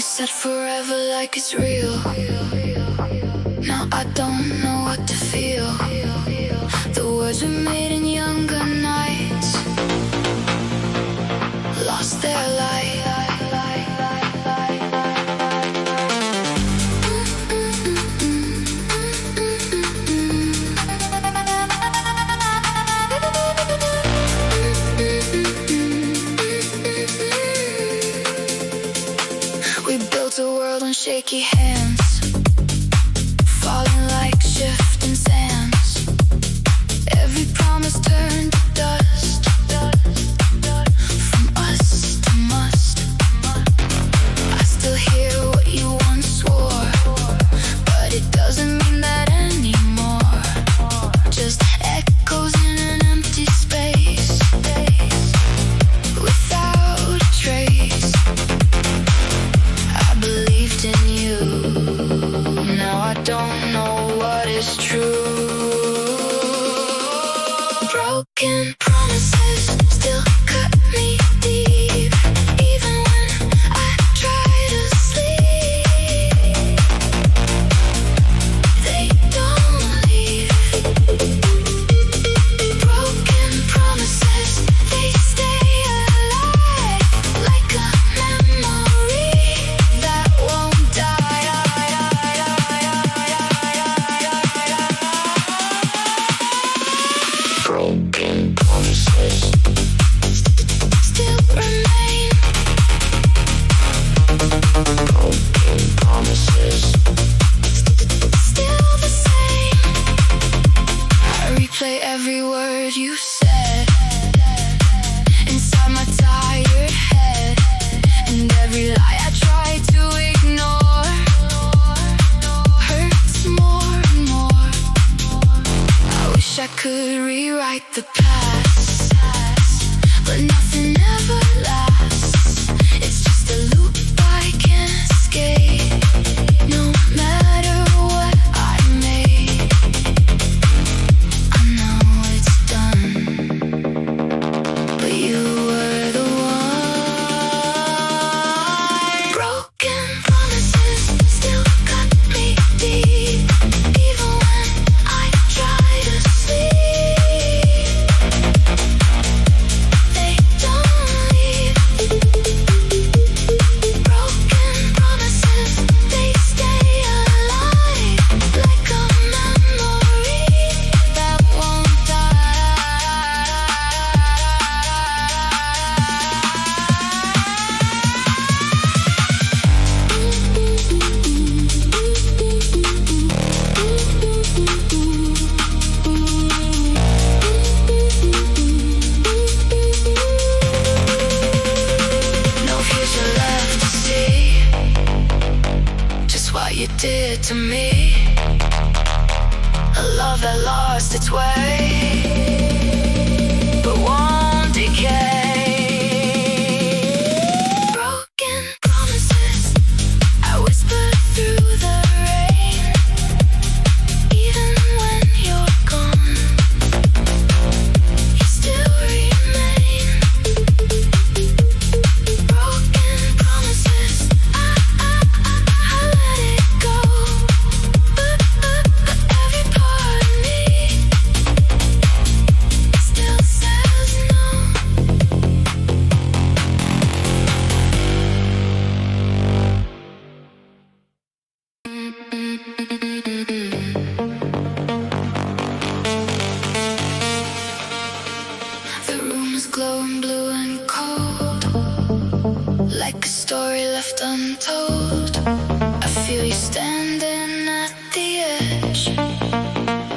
said forever like it's real. Now I don't know what to feel. The words we made in younger nights lost their light. We built a world on shaky hands, falling like shifting sands. Every promise turned to dust, from us to must. I still hear what you once swore, but it doesn't mean that anymore. Just echoes in an empty space, without a trace. I believed in you, now I don't know what is true. Broken promises still cut me deep, even when I try to sleep. They don't leave. Broken promises, they stay alive, like a memory that won't die. Broken promises still remain. Broken promises still the same. I replay every word you said inside my tired head, and every lie I try to ignore hurts more and more. I wish I could rewrite the past, but nothing ever lasts. It's just a loop I can't escape, no matter what I make. I know it's done, but you were the one. Broken promises still cut me deep, even when I try to sleep. They don't leave. Broken promises, they stay alive, like a memory that won't No future left to see, just what you did to me. A love that lost its way, but won't decay. Broken promises, I whisper through the rain, even when you're gone, you still remain. Broken promises, I let it go, but every part of me still says no. The room is glowing blue and cold, like a story left untold. I feel you standing at the edge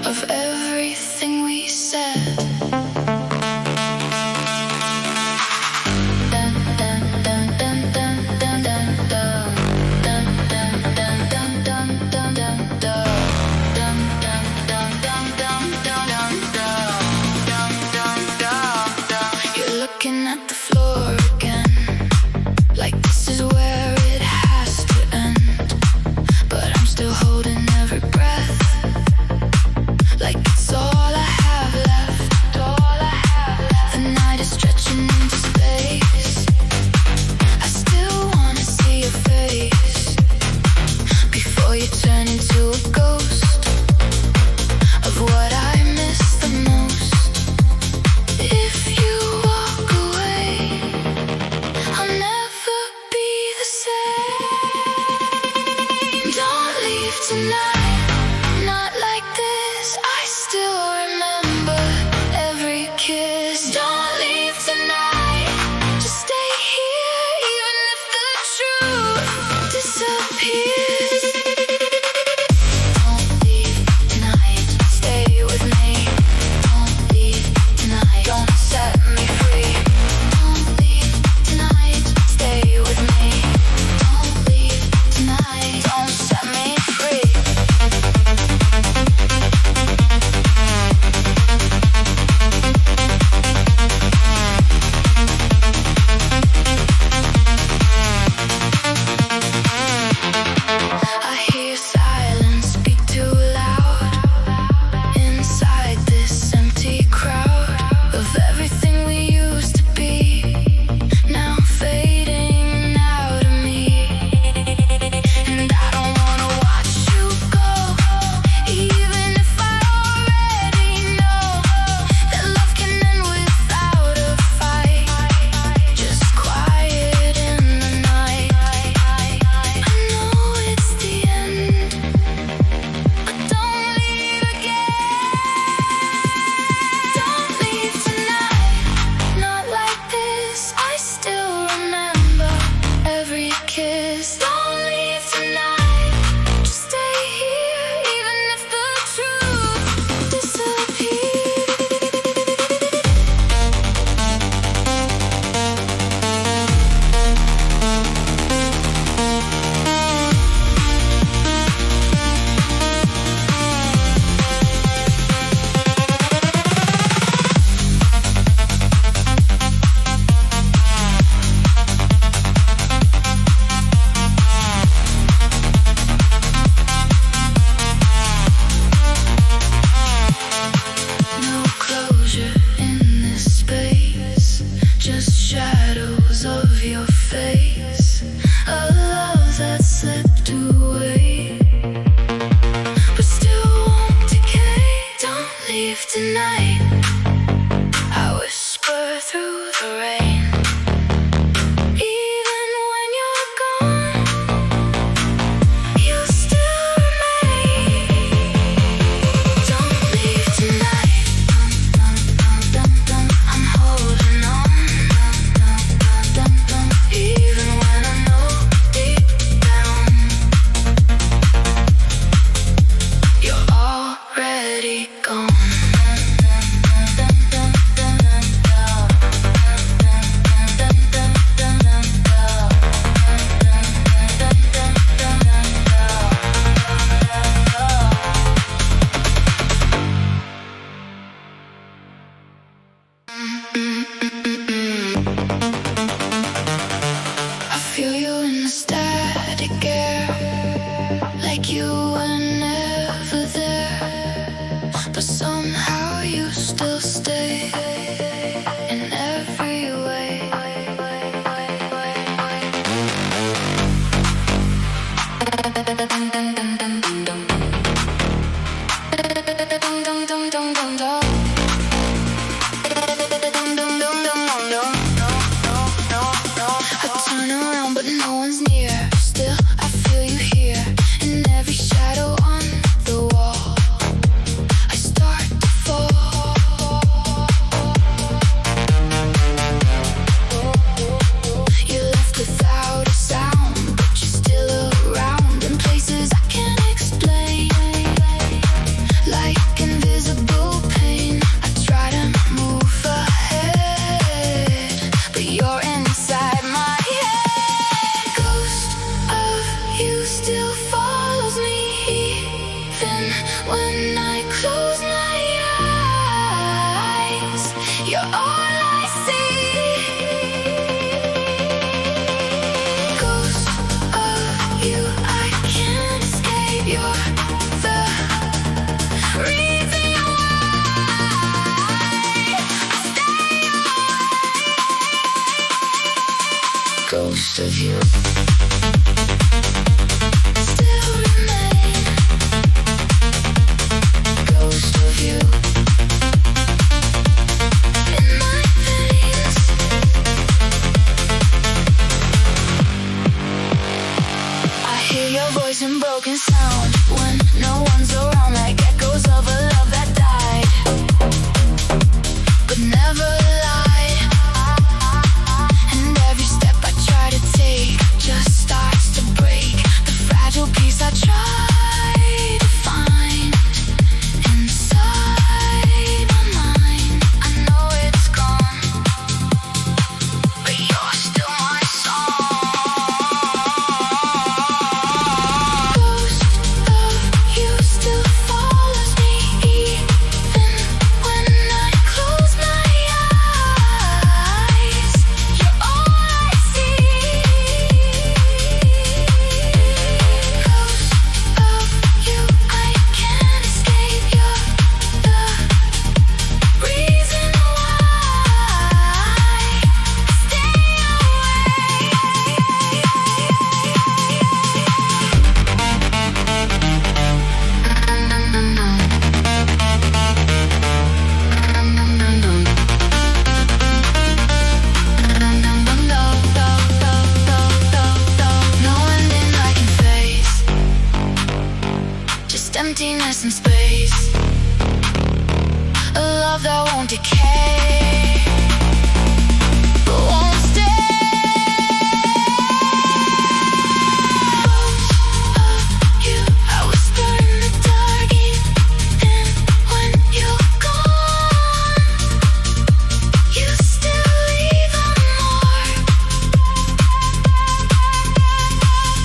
of everything we said. Dun, dun, dun, dun, dun, dun, dun, dun. Dun, dun, dun, dun, dun, dun, dun, dun. Dun, dun, dun, dun, dun, dun, dun, dun. Dun, dun, dun. You're looking at the floor again, like this is where it has to end. But I'm still holding every breath, like it's all I have left. through the rain. Even when you're gone, you still remain. Don't leave tonight. I'm holding on. Even when I know deep down you're already gone. I feel you in the static air, like you were never there, but somehow you still stay in every way. I turn around but no one's near. Still I feel you here in every shadow on the wall. I start to fall. You left without a sound, but you're still around in places I can't explain. Like invisible pain, I try to move ahead, but you're inside my head. Ghost of you still follows me, even when I close my eyes. You're all I see. Ghost of you, I can't escape. You're the reason why I stay away. Ghost of you still remain. Ghost of you in my veins. I hear your voice in broken sound when no one's around, like echoes of a love that died but never lied. And every step I try to take just starts to break the fragile piece I try to find inside my mind. I know it's gone, but you're still my song. Ghost of you still follows me, even when I close my eyes. You're all I see. Ghost of you, I can't escape. You're the reason why I stay no ending I can face, just emptiness and space. A love that won't decay, but won't stay. Ghost of you, I whisper in the dark, even when you're gone. You still leave a mark.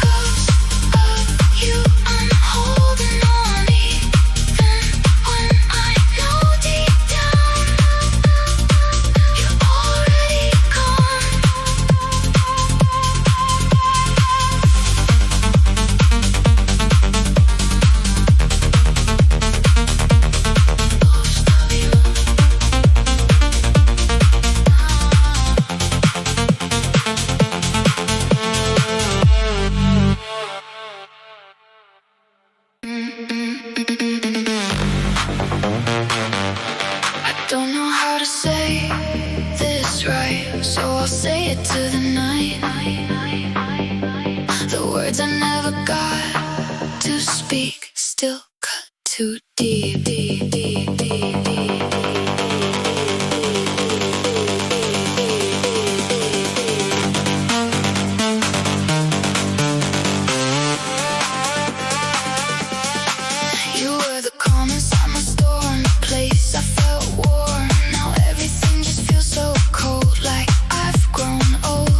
Ghost of you, I'm holding on, even when I know deep down you're already gone. Ghost of you. I don't know how to say this feels right, so I'll say it to the night. The words I never got to speak still cut too deep, deep, deep, deep, deep. You were the calm inside my storm, the place I felt warm. Now everything just feels so cold, like I've grown old.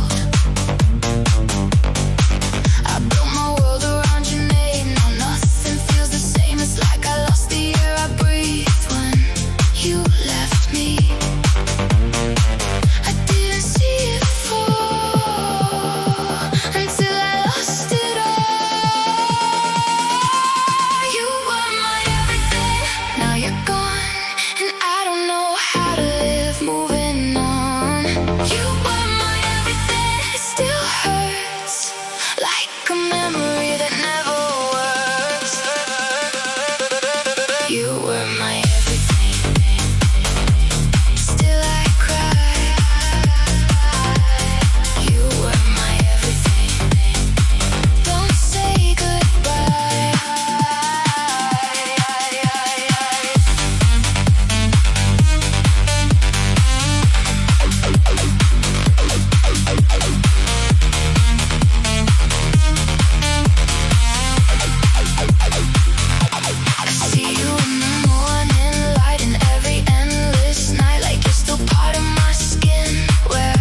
I built my world around your name, now nothing feels the same. It's like I lost the air I breathed when you left me. I didn't see it fall until I lost it all. You were my everything, now you're gone, and I don't know how to live moving on. You were my everything, it still hurts, like a memory that never works. You were my everything, still I cry. You were my everything, don't say goodbye. I see you in the morning light and every endless night, like you're still part of my skin, where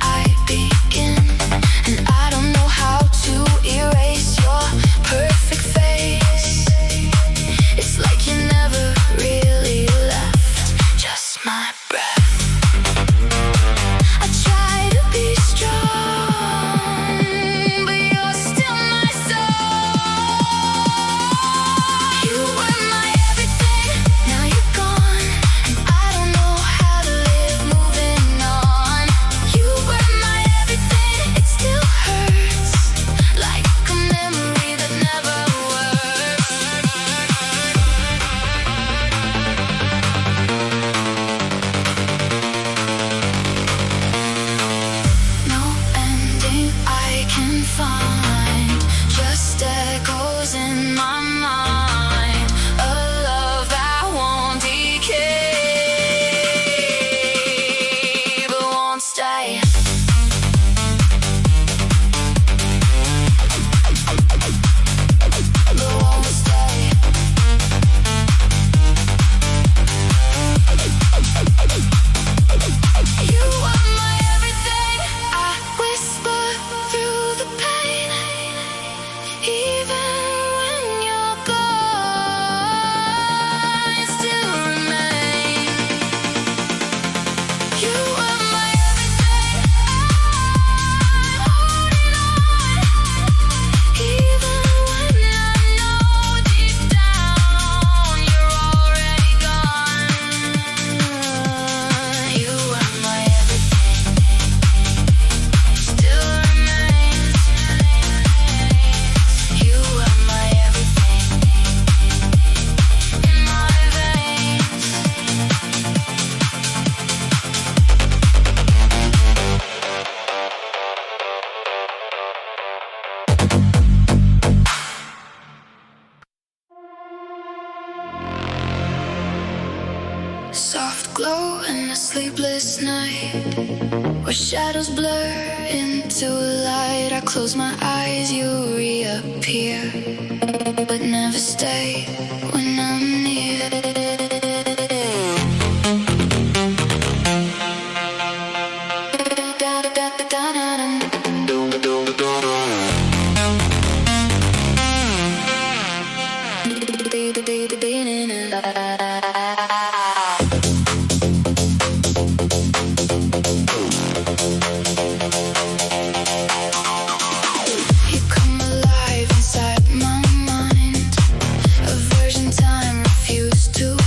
I begin. And I don't know how to erase your perfect face. It's like you never really left, just my breath. I try to be strong, but you're still my soul. You were my everything, now you're gone, and I don't know how to live moving on. You were my everything, it still hurts, like a memory that never works. No ending I can find, just echoes in my mind. A love that won't decay, but won't stay. But won't stay. You are my everything. I whisper through the pain, even when you're gone, it still remains. You are my everything. I'm holding on, even when I know deep down you're already gone. You are my everything, still remains. You are my everything, in my veins. Soft glow in a sleepless night, where shadows blur into light. I close my eyes, you reappear, but never stay when I'm near. You come alive inside my mind, a version time refused to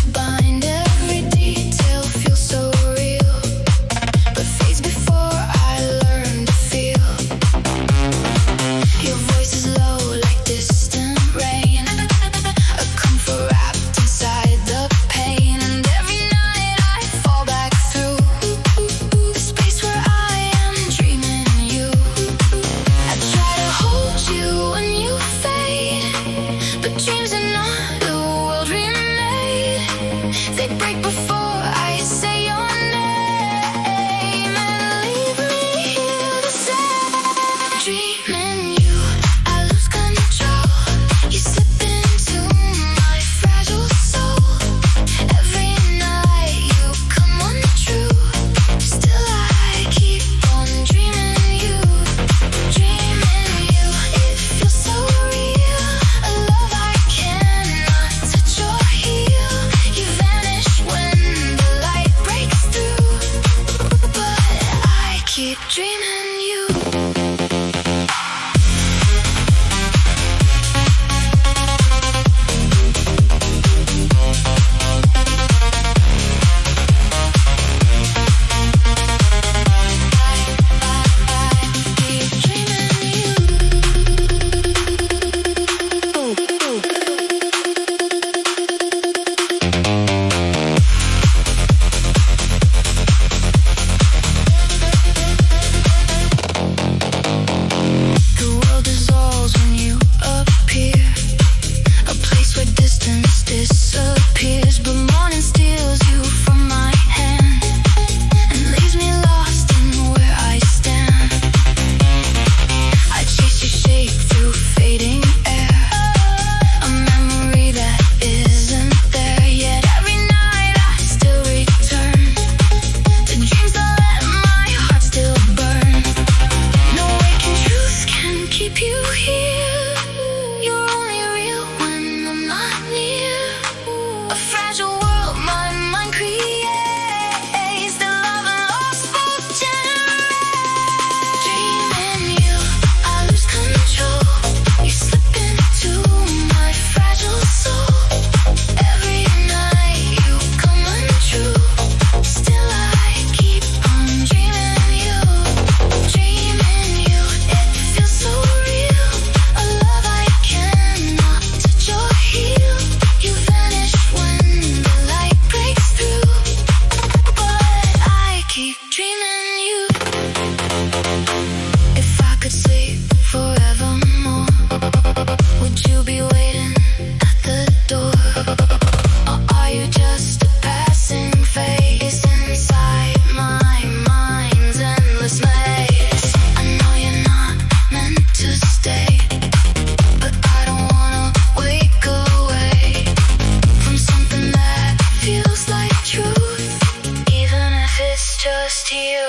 just you.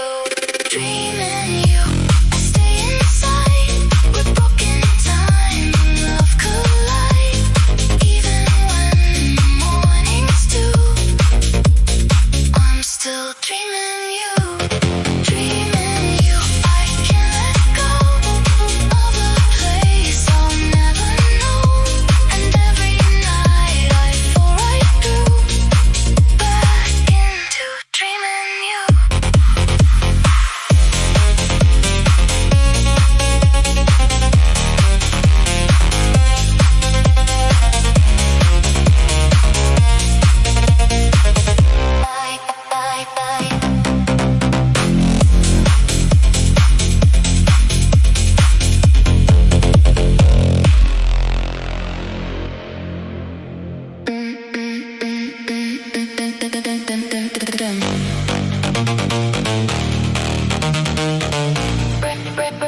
Dreaming you, I stay inside. We're broken time, love collide. Even when the morning's due, I'm still dreaming you. Dreaming you, I can't let go of a place I'll never know. And every night I fall right through, back into dreaming you.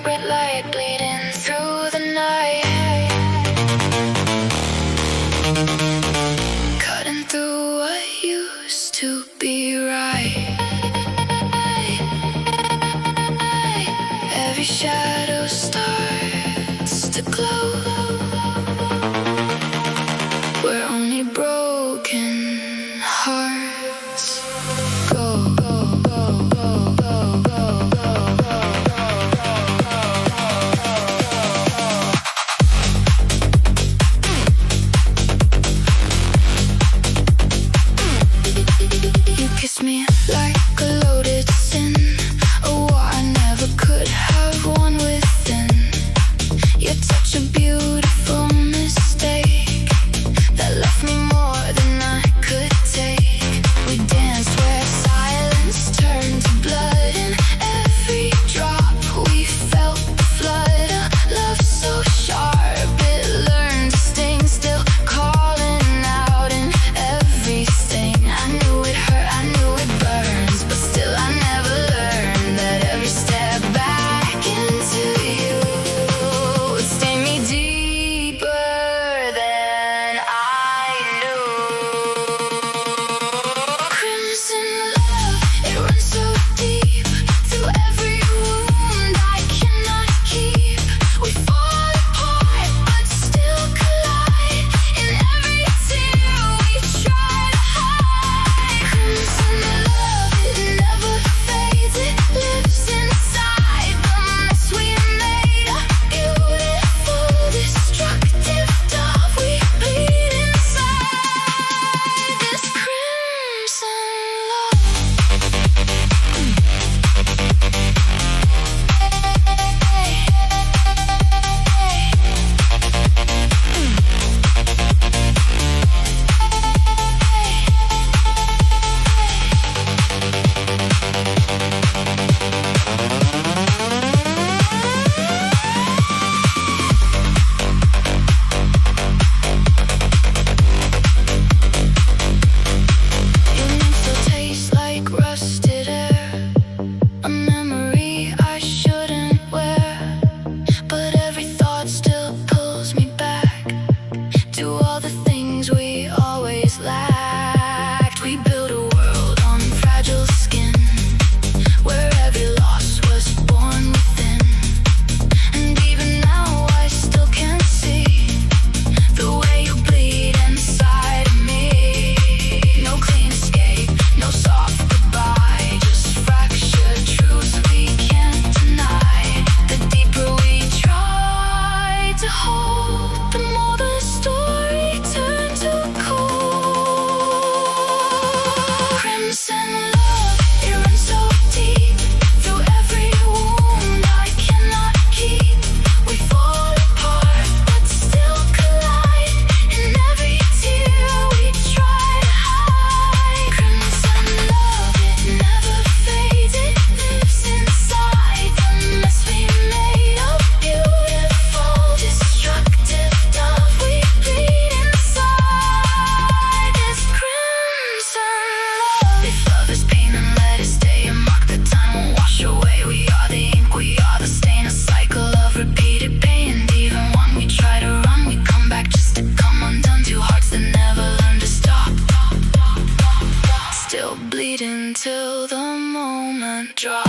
Red light bleeding through the night, cutting through what used to be right. Every shadow starts to glow. Where only broken hearts go. You kiss me like a loaded sin, a war I never could have won within. You're such a beautiful mistake that left me more than I could take. We danced where silence turned to blood, and every drop we felt the flood. A love so sharp it learned to sting, still calling out in everything. I knew it hurt, I knew it burned. till the moment drops.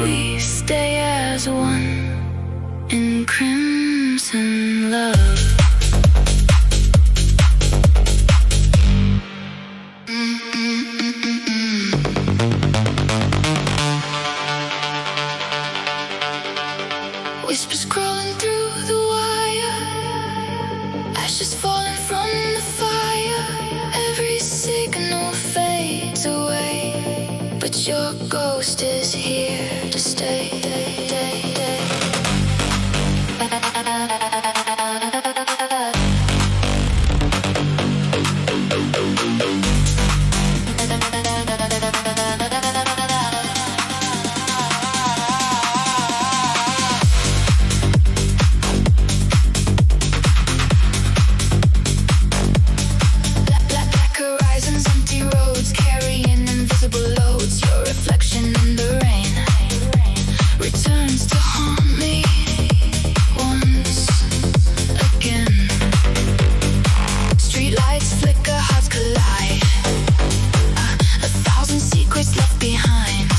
We stay as one in crimson love. Whispers crawling through the wire, ashes falling from the fire. Every signal fades away, but your ghost is here to stay. Black horizons, empty roads, carrying invisible loads. Your reflection in the rain returns to haunt me once again. Streetlights flicker, hearts collide. A thousand secrets left behind.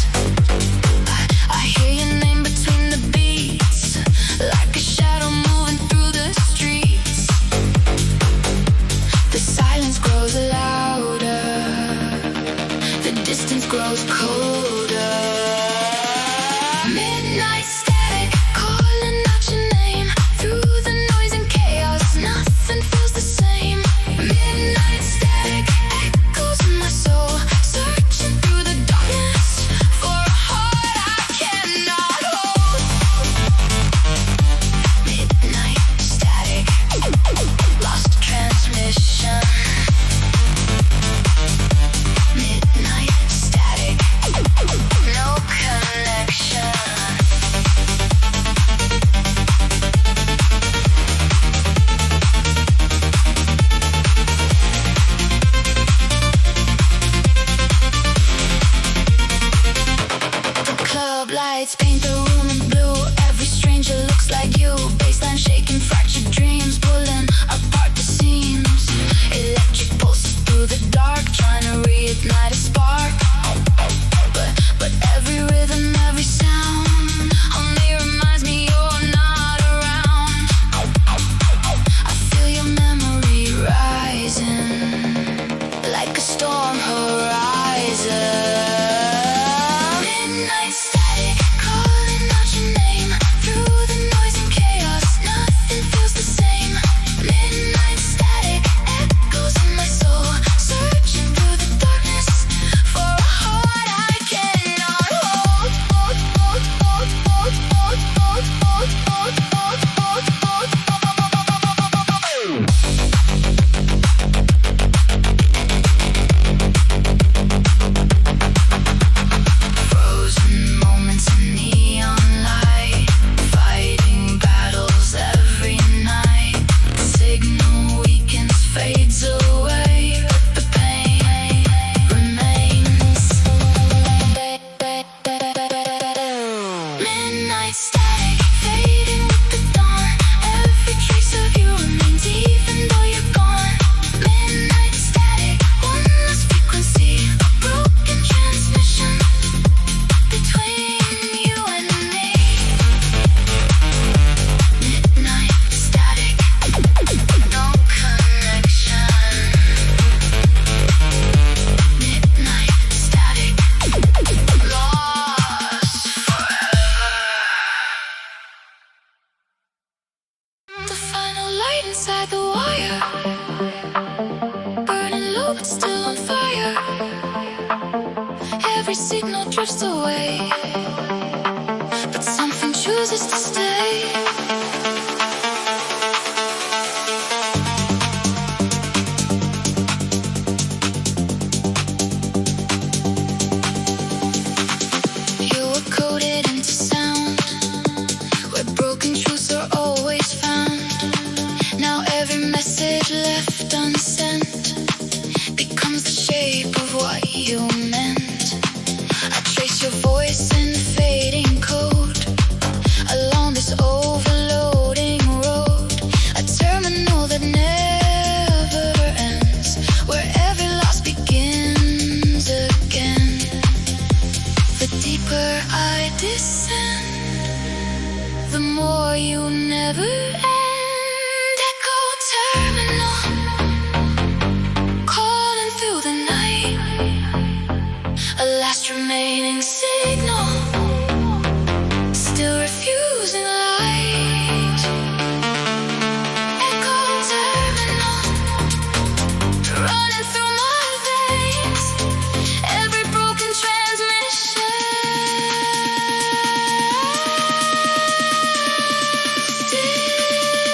I hear your name between the beats, like a shadow moving through the streets. The silence grows louder, the distance grows colder. Midnight static, calling out your name. Through the noise and chaos, nothing feels the same. Midnight static, echoes in my soul, searching through the darkness for a heart I cannot hold. Midnight static, lost transmission. Midnight static, no connection. The club lights paint the room in blue. Every stranger looks like you. Baseline shaking, fractured dreams, pulling apart the seams. Electric pulses through the dark, trying to reignite a spark. But every rhythm, every sound only reminds me you're not around. I feel your memory rising like a storm horizon. Midnight static, calling out your name. Through the noise and chaos, nothing feels the same. Midnight static, echoes in my soul, searching through the darkness for a drifts away, but something chooses to stay. You were coded into sound, where broken truths are always found. Now every message left unsent becomes the shape of what you meant. I trace your voice in fading code along this overloading road, a terminal that never ends, where every loss begins again. The deeper I descend, the more you never end. Echo terminal, calling through the night, a last remaining signal, still refusing light. Echo terminal, running through my veins, every broken transmission, still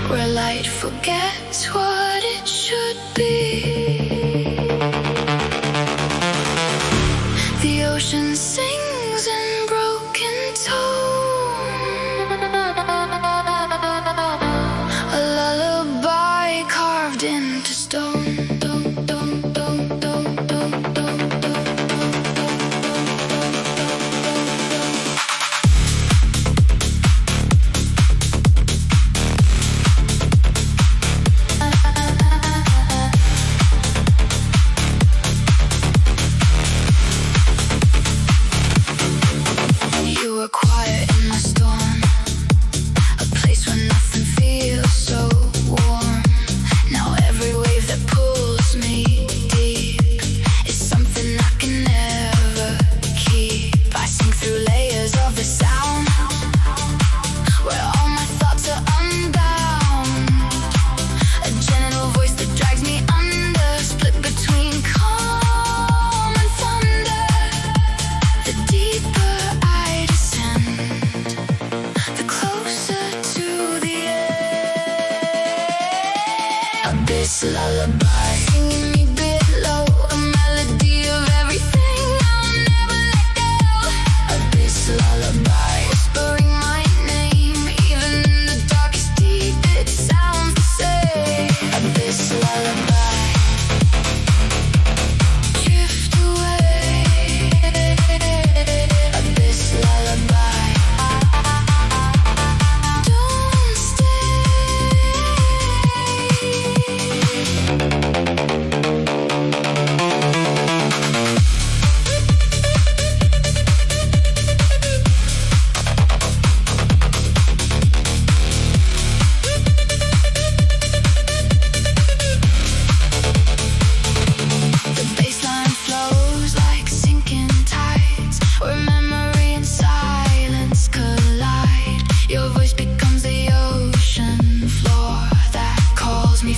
where light forgets what it should be. The ocean sings in broken tone, a lullaby carved into stone. This lullaby singing me below, a melody of everything I'll never let go. This lullaby whispering my name, even in the darkest deep it sounds the same. This lullaby, drift away. This lullaby, don't stay.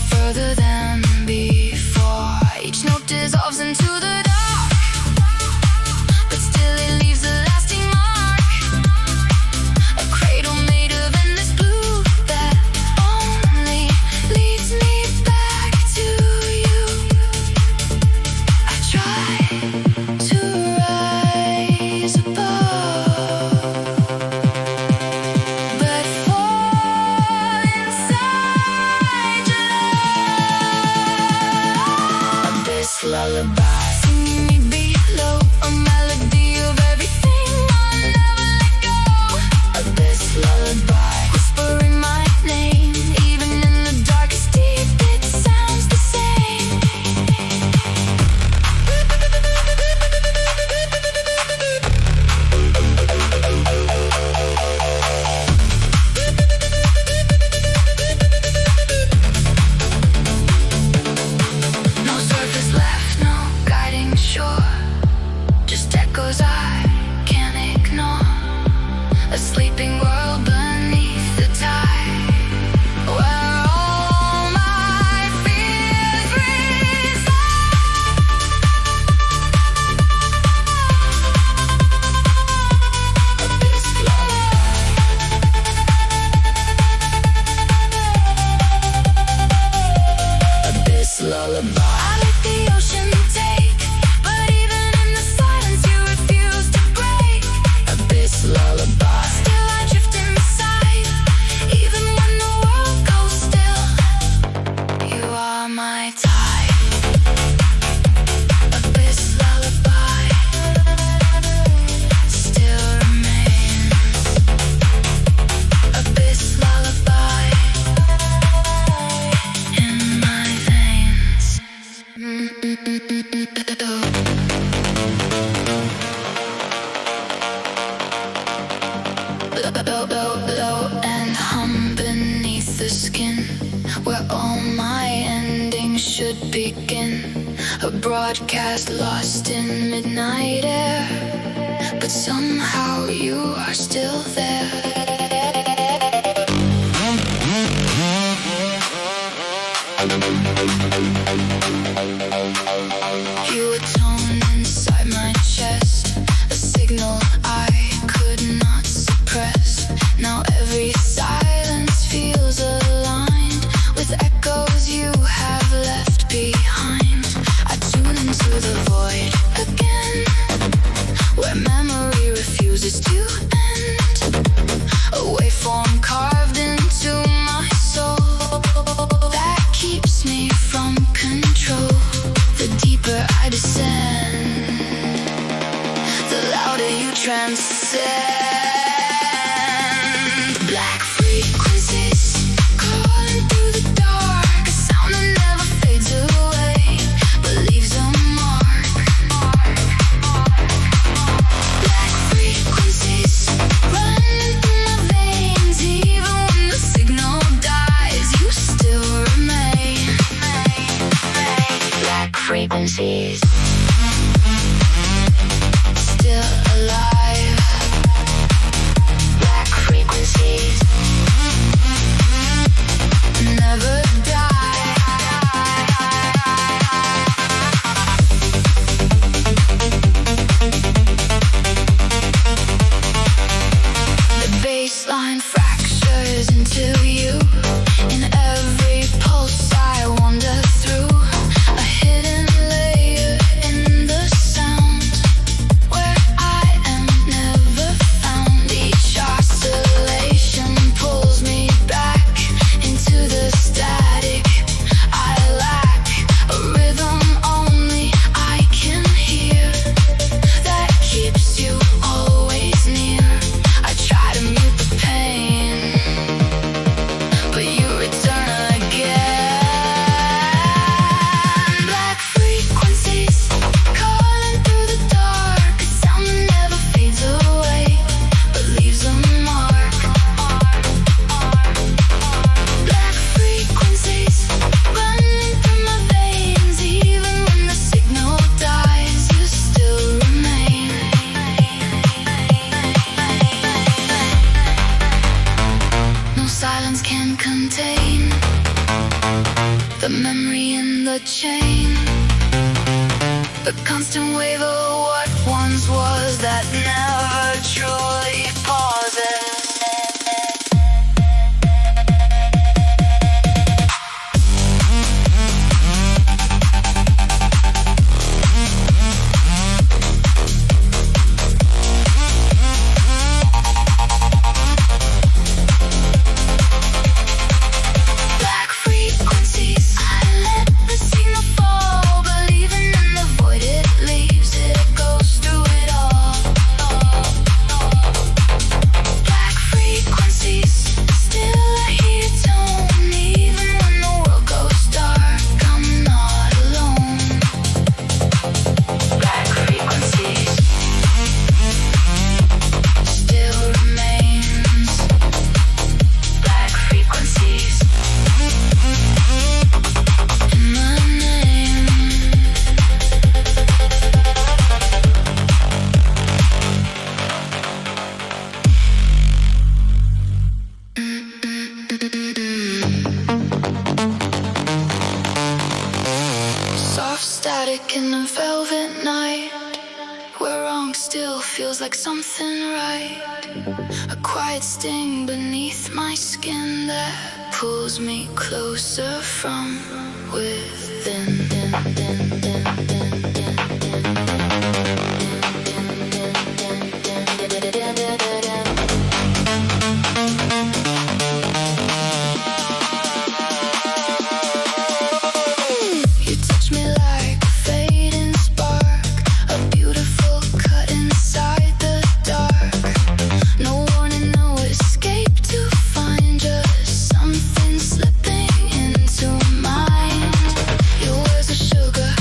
Further than before, each note dissolves into the dark, but still it leaves a lasting mark. A cradle made of endless blue that only leads me back to you. I try to rise above, but fall inside your this lullaby singing me below, a melody of everything I'll never let go. This lullaby whispering my name, even in the darkest deep it sounds the same. No surface left, no guiding shore, just echoes I can't ignore. A sleeping world beneath the tide, where all my fears reside. This lullaby, I let the ocean take, but even in the silence you refuse to break. This lullaby, still I drift inside, even when the world goes still. You are my tide. This lullaby still remains. This lullaby in my veins. Low and hum beneath the skin, where all my endings should begin. A broadcast lost in midnight air, but somehow you are still there. You atone inside my chest, a signal I could not suppress. transcend. Black frequencies calling through the dark, a sound that never fades away but leaves a mark. Black frequencies running through my veins, even when the signal dies, you still remain. Black frequencies still alive. Black frequencies never die. The baseline fractures into you. In every pulse I wander through, a hidden layer in the sound where I am never found. Each oscillation pulls me back into the static. I lack a rhythm only I can hear that keeps you always near. I try to mute the pain, but you return again. Black frequencies calling through the dark, a sound that never fades away but leaves a mark. Black frequencies running through my veins, even when the signal dies, you still remain. No silence can contain the memory in the chain, the constant wave of what once was that never truly pauses. Black frequencies, I let the signal fall, believing in the void it leaves. It goes through it all. Black frequencies, still I hear your tone, even when the world goes dark. I'm not alone. Black frequencies still remains. Black frequencies in my name. Soft static in a velvet night, where wrong still feels like something right. A quiet sting beneath my skin that pulls me closer from within. You touch me like a fading spark, a beautiful cut inside the dark. No warning, no escape to find, just something slipping into mind. Your words are sugar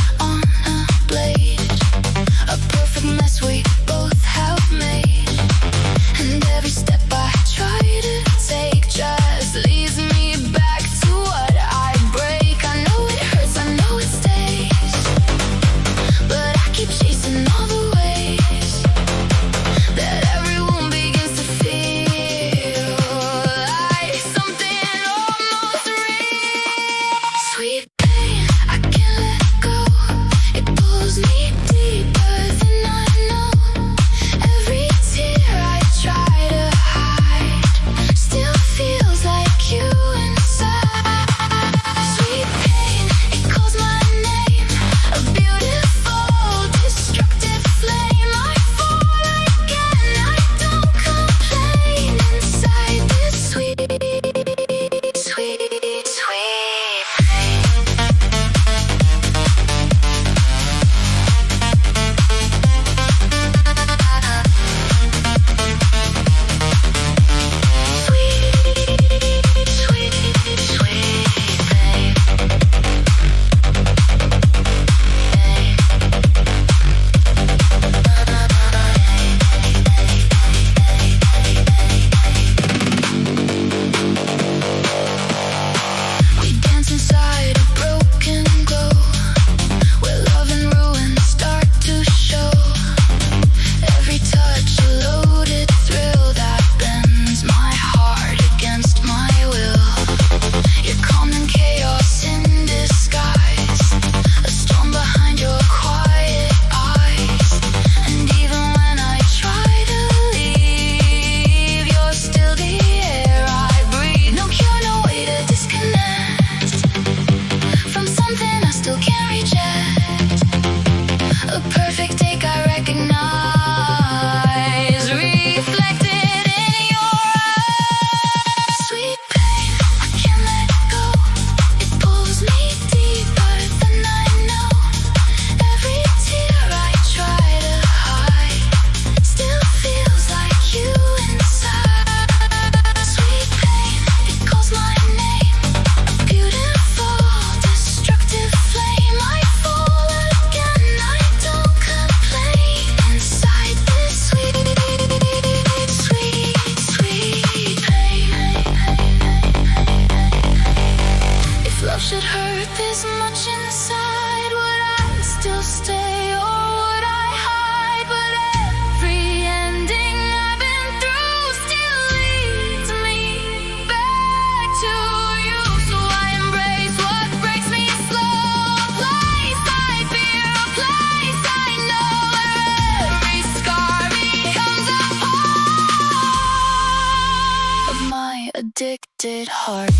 addicted heart.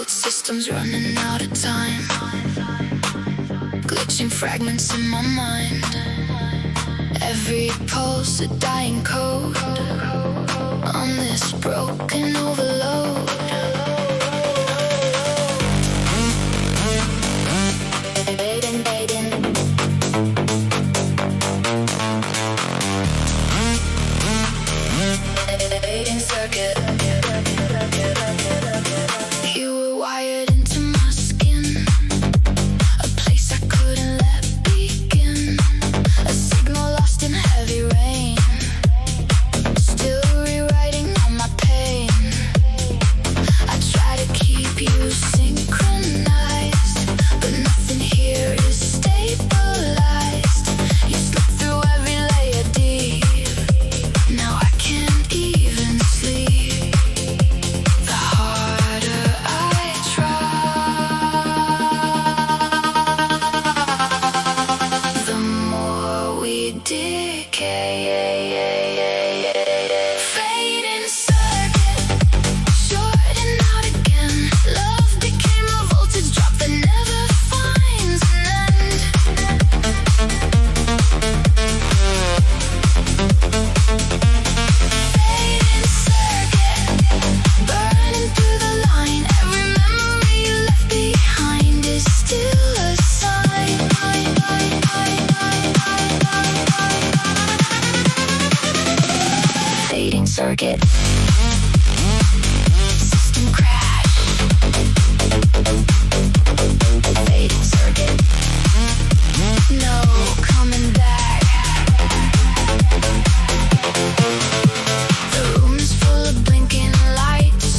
Systems running out of time, glitching fragments in my mind. Every pulse a dying code on this broken overload. Fading circuit. You were wired into my skin, a place I couldn't let begin, a signal lost in heavy rain, still rewriting all my pain. I try to keep you synchronized, but nothing here is stabilized. You slip through every layer deep, now I can't even sleep. The harder I try, the more we decay. Fading circuit, shorting out again. Love became a voltage drop that never finds an end. Fading circuit, burning through the line. Every memory you left behind is still a sign. Fading circuit. System crash. Fading circuit. No coming back. The room is full of blinking lights,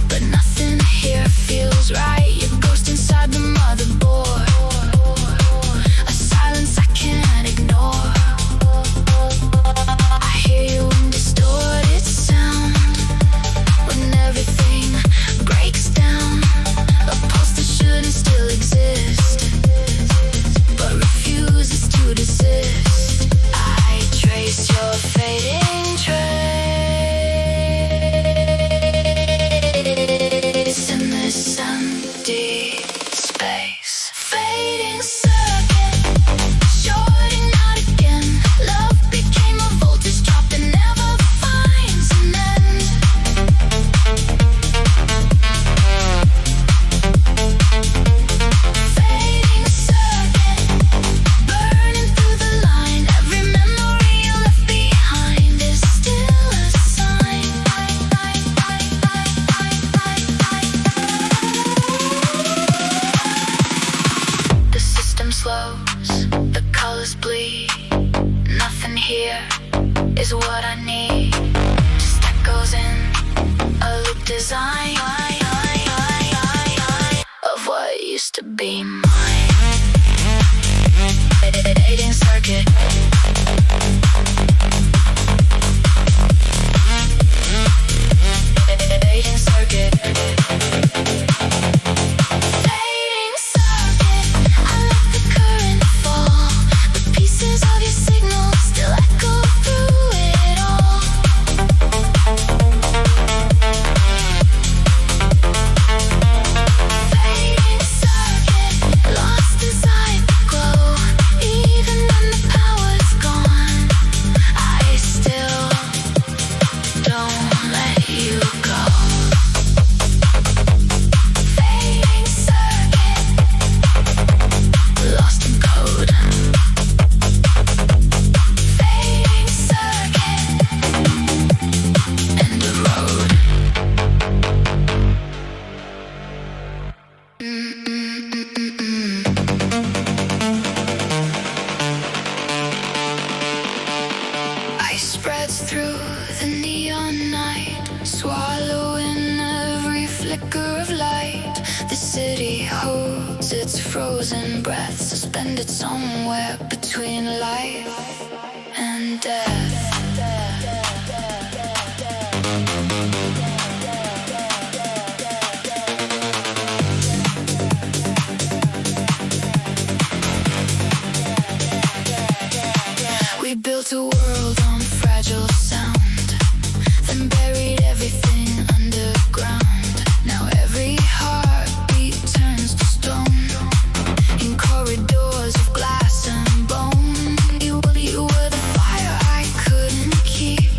but nothing here feels right. You're ghost inside the motherboard, a silence I can't ignore. I hear you in distorted sound, when everything breaks down. A pulse that shouldn't still exist, but refuses to desist. I trace your fading trace in this empty space. Fading circuit, shorting out again. Love became a voltage drop that never finds an end. Fading circuit, burning through the line. Every memory you left behind is still a sign. The system slows, the colors bleed. Nothing here is what I need. Just echoes in a loop design of what used to be mine. Fading circuit. Fading circuit. Fading circuit. I let the current fall. The pieces of your signal still echo through it all. Fading circuit. Ice spreads through the neon night, swallowing every flicker of light. The city holds its frozen breath, suspended somewhere between life and death. We built a world on fragile sound, then buried everything underground. Now every heartbeat turns to stone, in corridors of glass and bone. You were the fire I couldn't keep.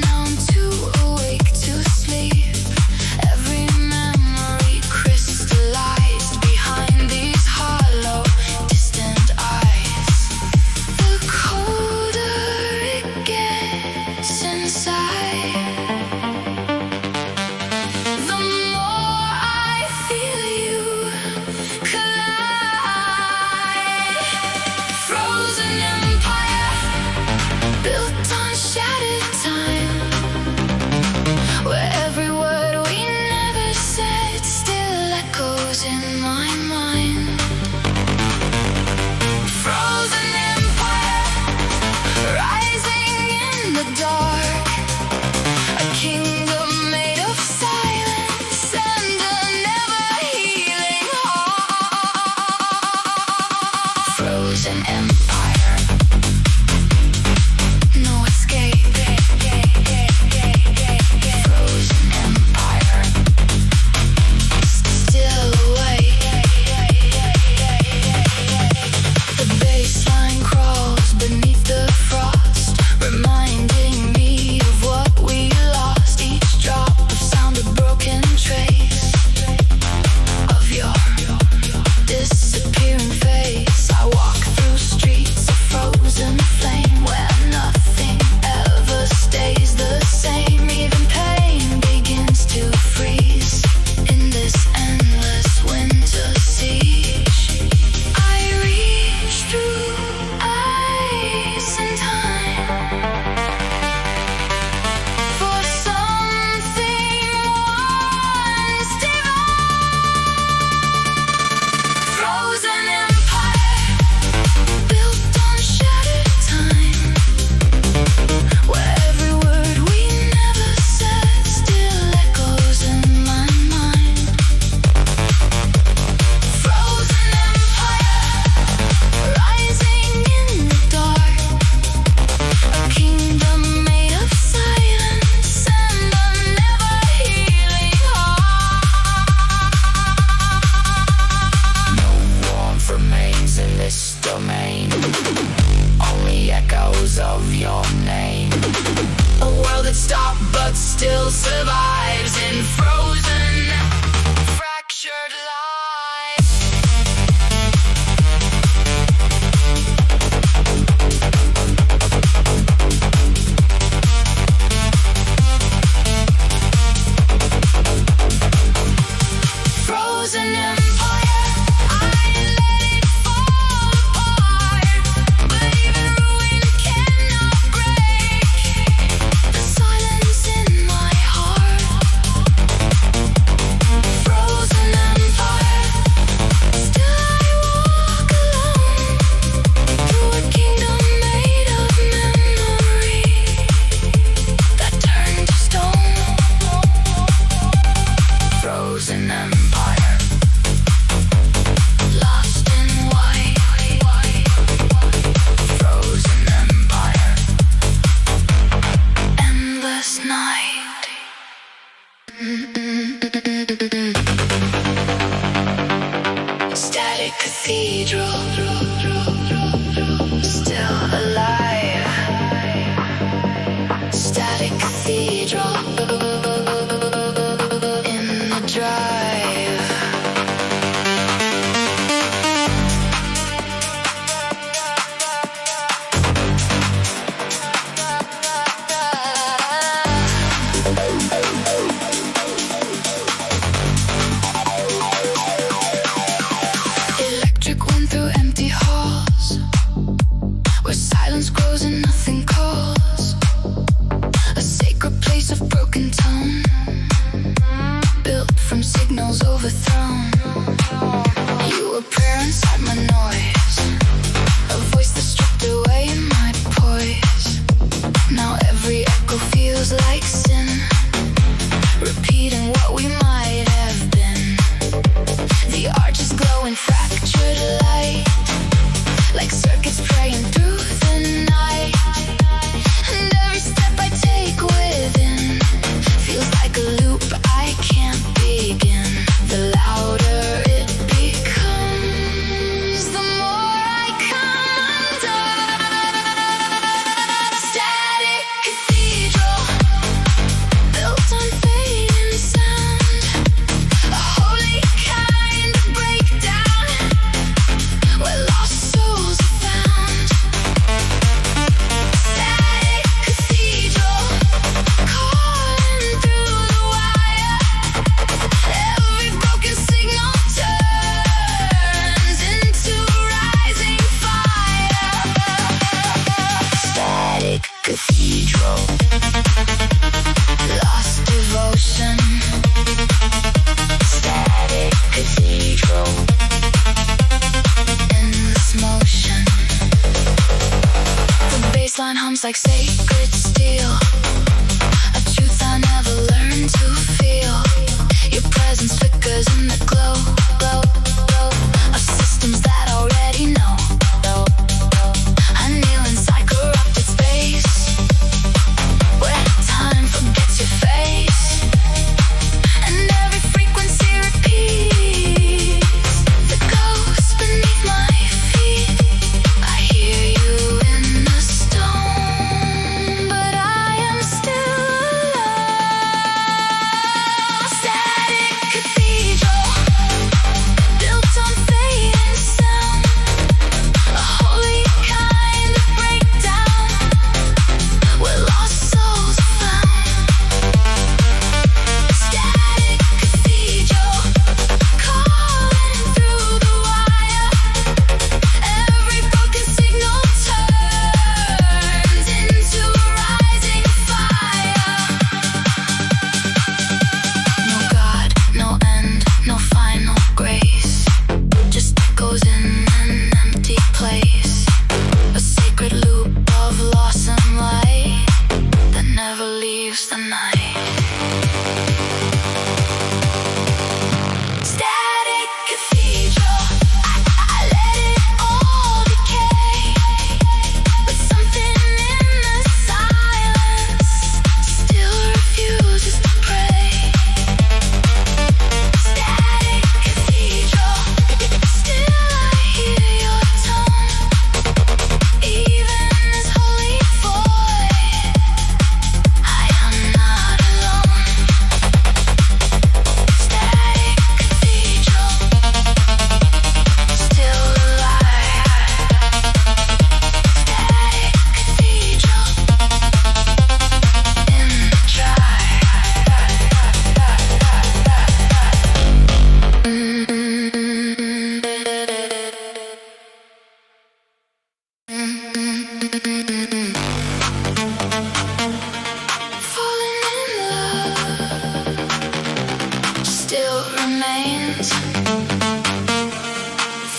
Now I'm too awake to sleep. Every memory crystallized behind these hollow, distant eyes. The colder it gets inside, the more I feel you collide. Frozen empire, built on shattered time, where every word we never said still echoes in my mind. Frozen empire, rising in the dark, a kingdom made of silence and a never-healing heart. Frozen empire, no escape. Frozen empire, still awake. The baseline crawls beneath the frost, reminding me of what we lost. Each drop of sound, a broken trace of your disappearing face. I walk through streets of frozen flame, where nothing ever stays the same. Even pain begins to freeze in this endless winter siege. I reach through ice and time for something once divine. Frozen empire, built on shattered time, where every word we never said still echoes in my mind. Frozen empire, rising in the dark, a kingdom made of silence and a never-healing heart. No warmth remains in this domain, only echoes of your name. A world that stopped but still survives in frozen, fractured lives. Frozen empire, I let it fall apart, but even ruin cannot break the silence in my heart. Frozen empire, still I walk alone through a kingdom made of memory that turned to stone. Frozen empire, lost in white. Frozen empire, endless night. Static cathedral, still alive. Static cathedral, in the drive. signals overthrown. You were prayer inside my noise, a voice that stripped away my poise. Now every echo feels like sin, repeating what we might have been. The arch is glowing, fractured light, like circuits praying through the night. And every step I take within feels like a loop I can't begin. The louder it becomes, the more I come undone. Static cathedral, built on fading sound, a holy kind of breakdown, where lost souls are found. Static cathedral, calling through the wire. Every broken signal turns into rising fire. Static cathedral, lost devotion. Static cathedral, endless motion. The bassline hums like sacred steel, a truth I never learned to feel. Your presence flickers in the glow, glow, glow of systems that already know. I kneel inside corrupted space, where time forgets your face, and every frequency repeats. The ghost beneath my feet, I hear you in the stone, but I am still alone. Static cathedral, built on fading sound, a holy kind of breakdown, where lost souls are found. Static cathedral, calling through the wire. Every broken signal turns into a rising fire. No God, no end, no final grace, just echoes in an empty place. A sacred loop of loss and light that never leaves the night. Static cathedral, I let it all decay, but something in the silence still refuses to pray. Static cathedral, still I hear your tone, even this holy void. I am not alone. Static cathedral, still alive. Static cathedral, in the falling in love still remains.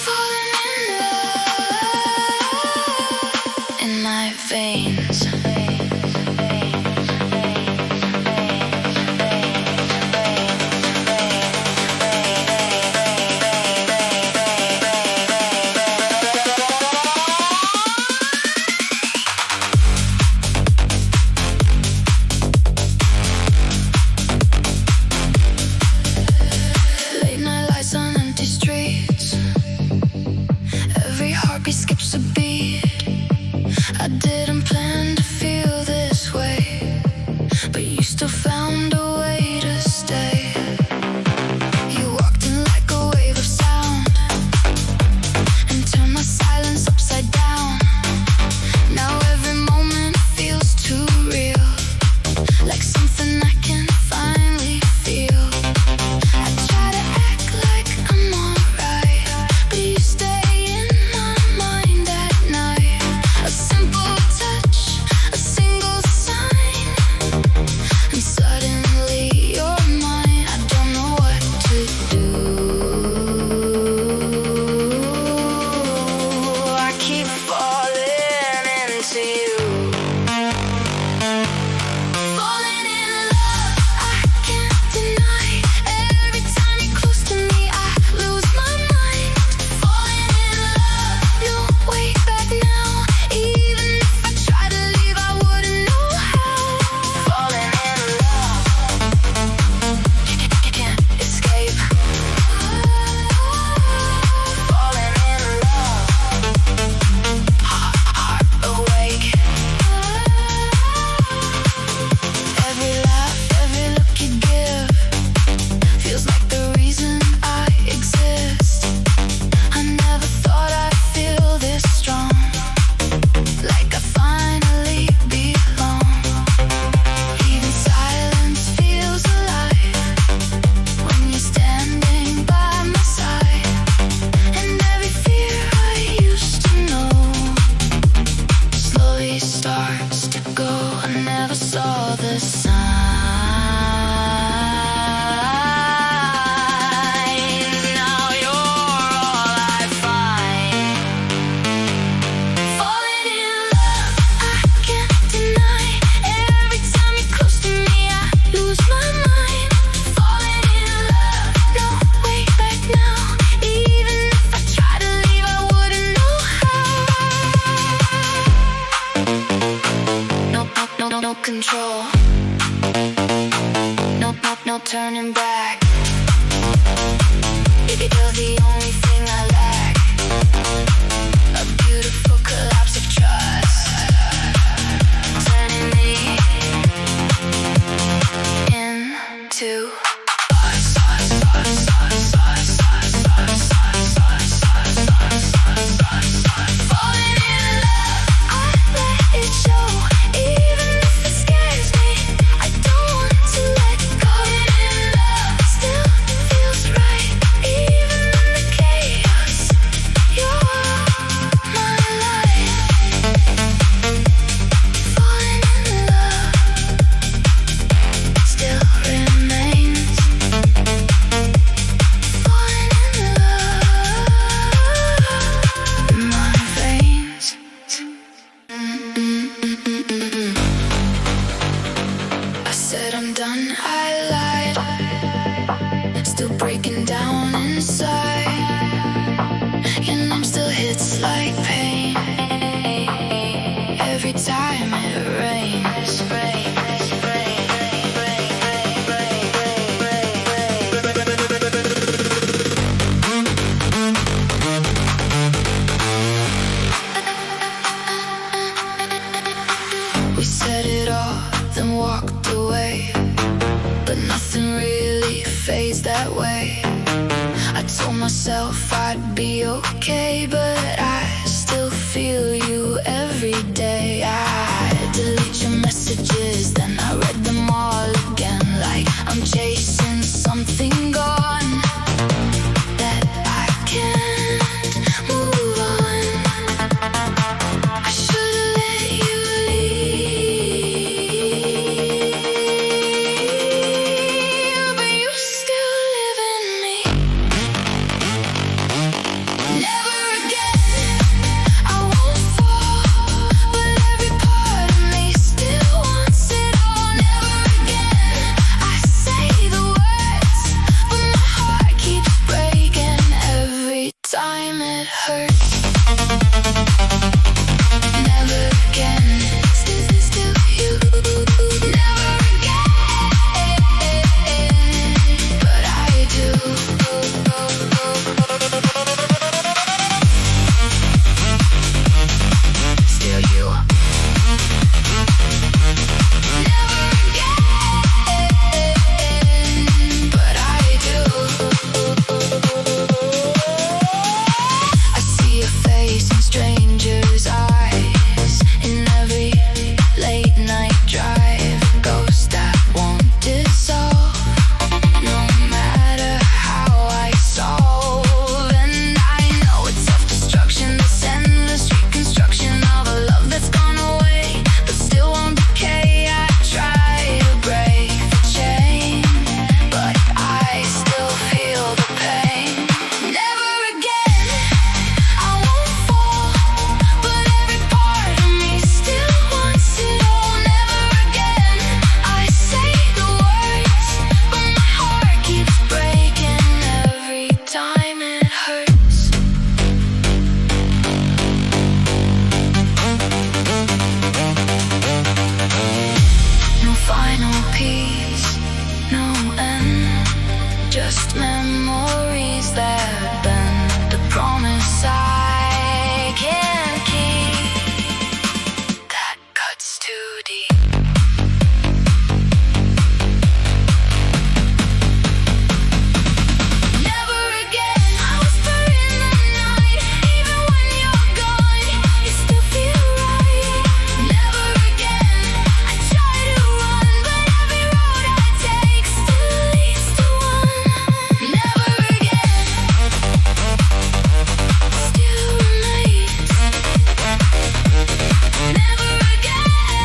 Falling in love in my veins. Late night lights on empty You're the only thing I lack. A beautiful collapse of trust, turning me into I'd be okay, but I still feel you every day. I delete your messages, then I read them all again, like I'm chasing something gone that I can't move on. I should've let you leave, but you still live in me. Never again, I won't fall, but every part of me still wants it all. Never again, I say the words, but my heart keeps breaking every time it hurts. Never again, still you. Never again, but I do. Still you. Never again, but I do. I see your face in strangers' eyes in every late night drive. Ghost that won't dissolve, no matter how I solve. And I know it's self-destruction, this endless reconstruction of a love that's gone away, but still won't decay. I try to break the chain, but I still feel the pain. Never again, I won't fall, but every part of me still wants it all. Never again, I say the words, but my heart keeps breaking every time it hurts. No final peace, no end, just memories that bend. The promise I can't keep, that cuts too deep. Never again, I whisper in the night, even when you're gone, you still feel right. Never again, I try to run, but every road I take still leads to one. Never again, still remains. Never again,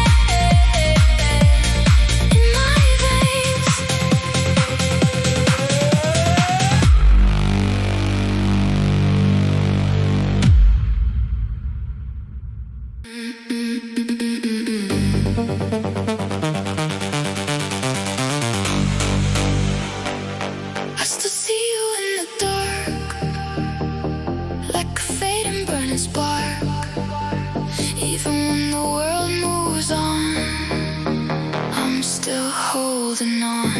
in my veins. I still see you in the dark, like a fading burning spark. Even when the world moves on, I'm still holding on.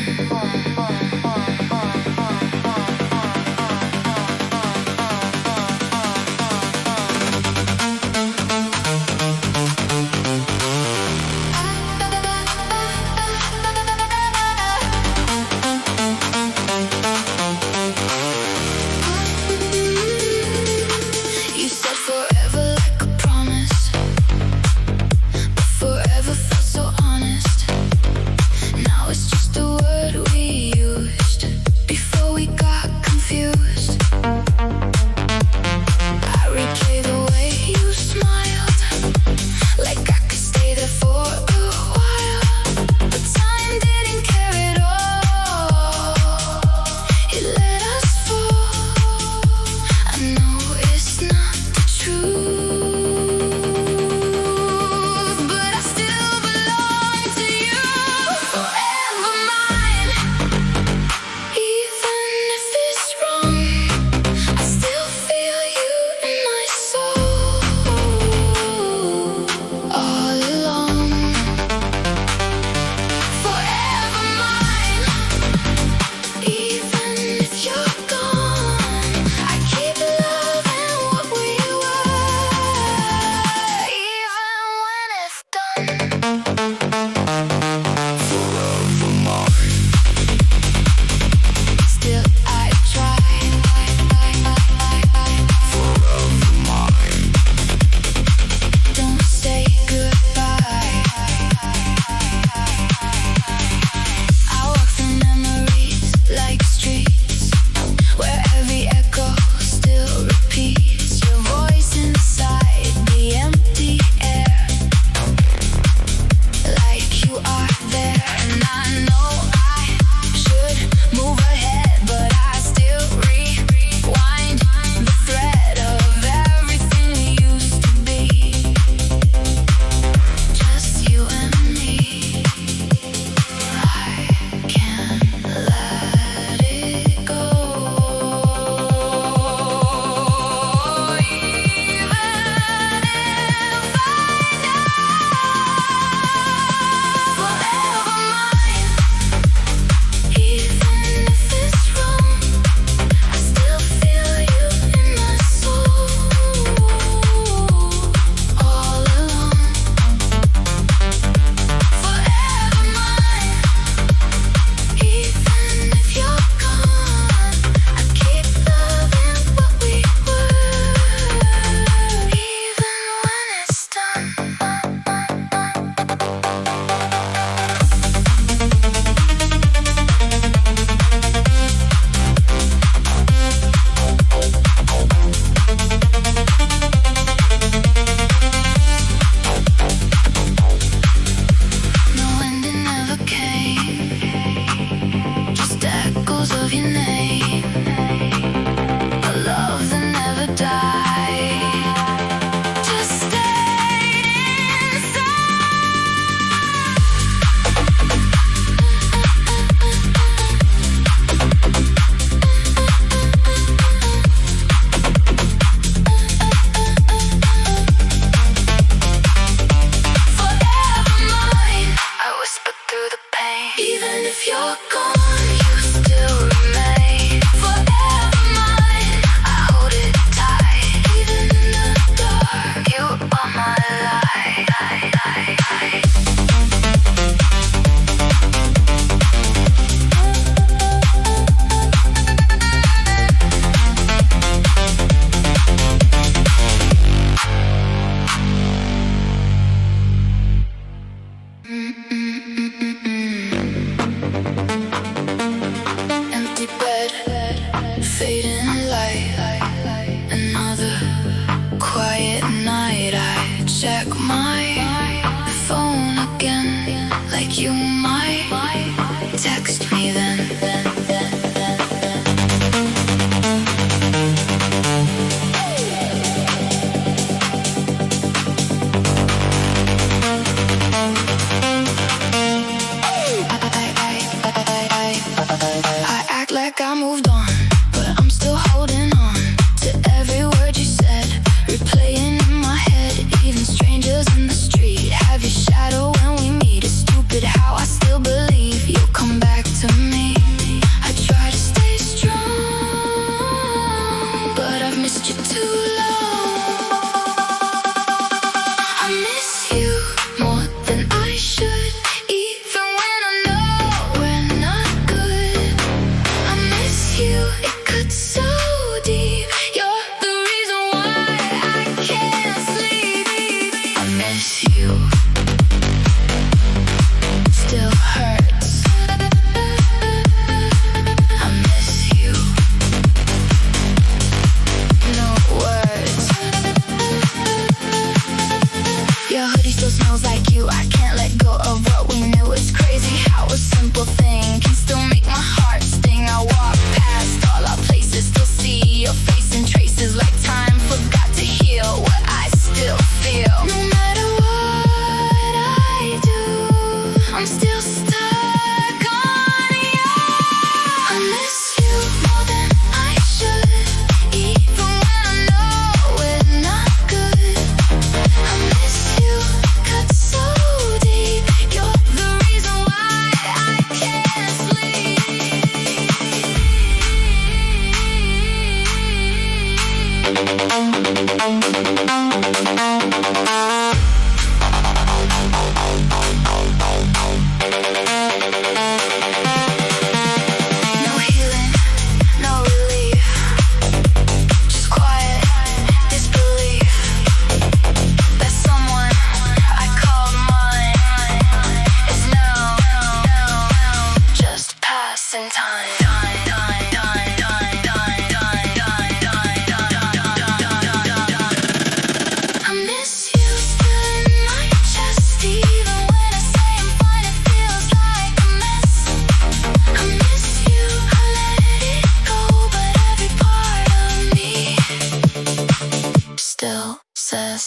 fading light. Another quiet night. I check my phone again, like you might text me then. I act like I moved on, but I'm still holding on to every word you said, replaying in my head. Even strangers in the street have your shadow when we meet. It's stupid how I still believe you'll come back to me. I try to stay strong, but I've missed you too long. I miss you more than I should, even when I know we're not good. I miss you, it cuts so deep. You're the reason why I can't sleep. I miss you, still hurts. I miss you, no words. Your hoodie still smells like you. I can't let go of what we knew. It's crazy how a simple thing can still make my heart sting. I walk past all our places, still see your face in traces, like time forgot to heal what I still feel. No matter what I do, I'm still stuck on you. I miss you more than I should, even when I know we're not good. I miss you, cut so deep. You're the reason why I can't sleep. No healing, no relief, just quiet disbelief that someone I called mine is now just passing time. I miss you still in my chest, even when I say I'm fine, it feels like a mess. I miss you, I let it go, but every part of me still says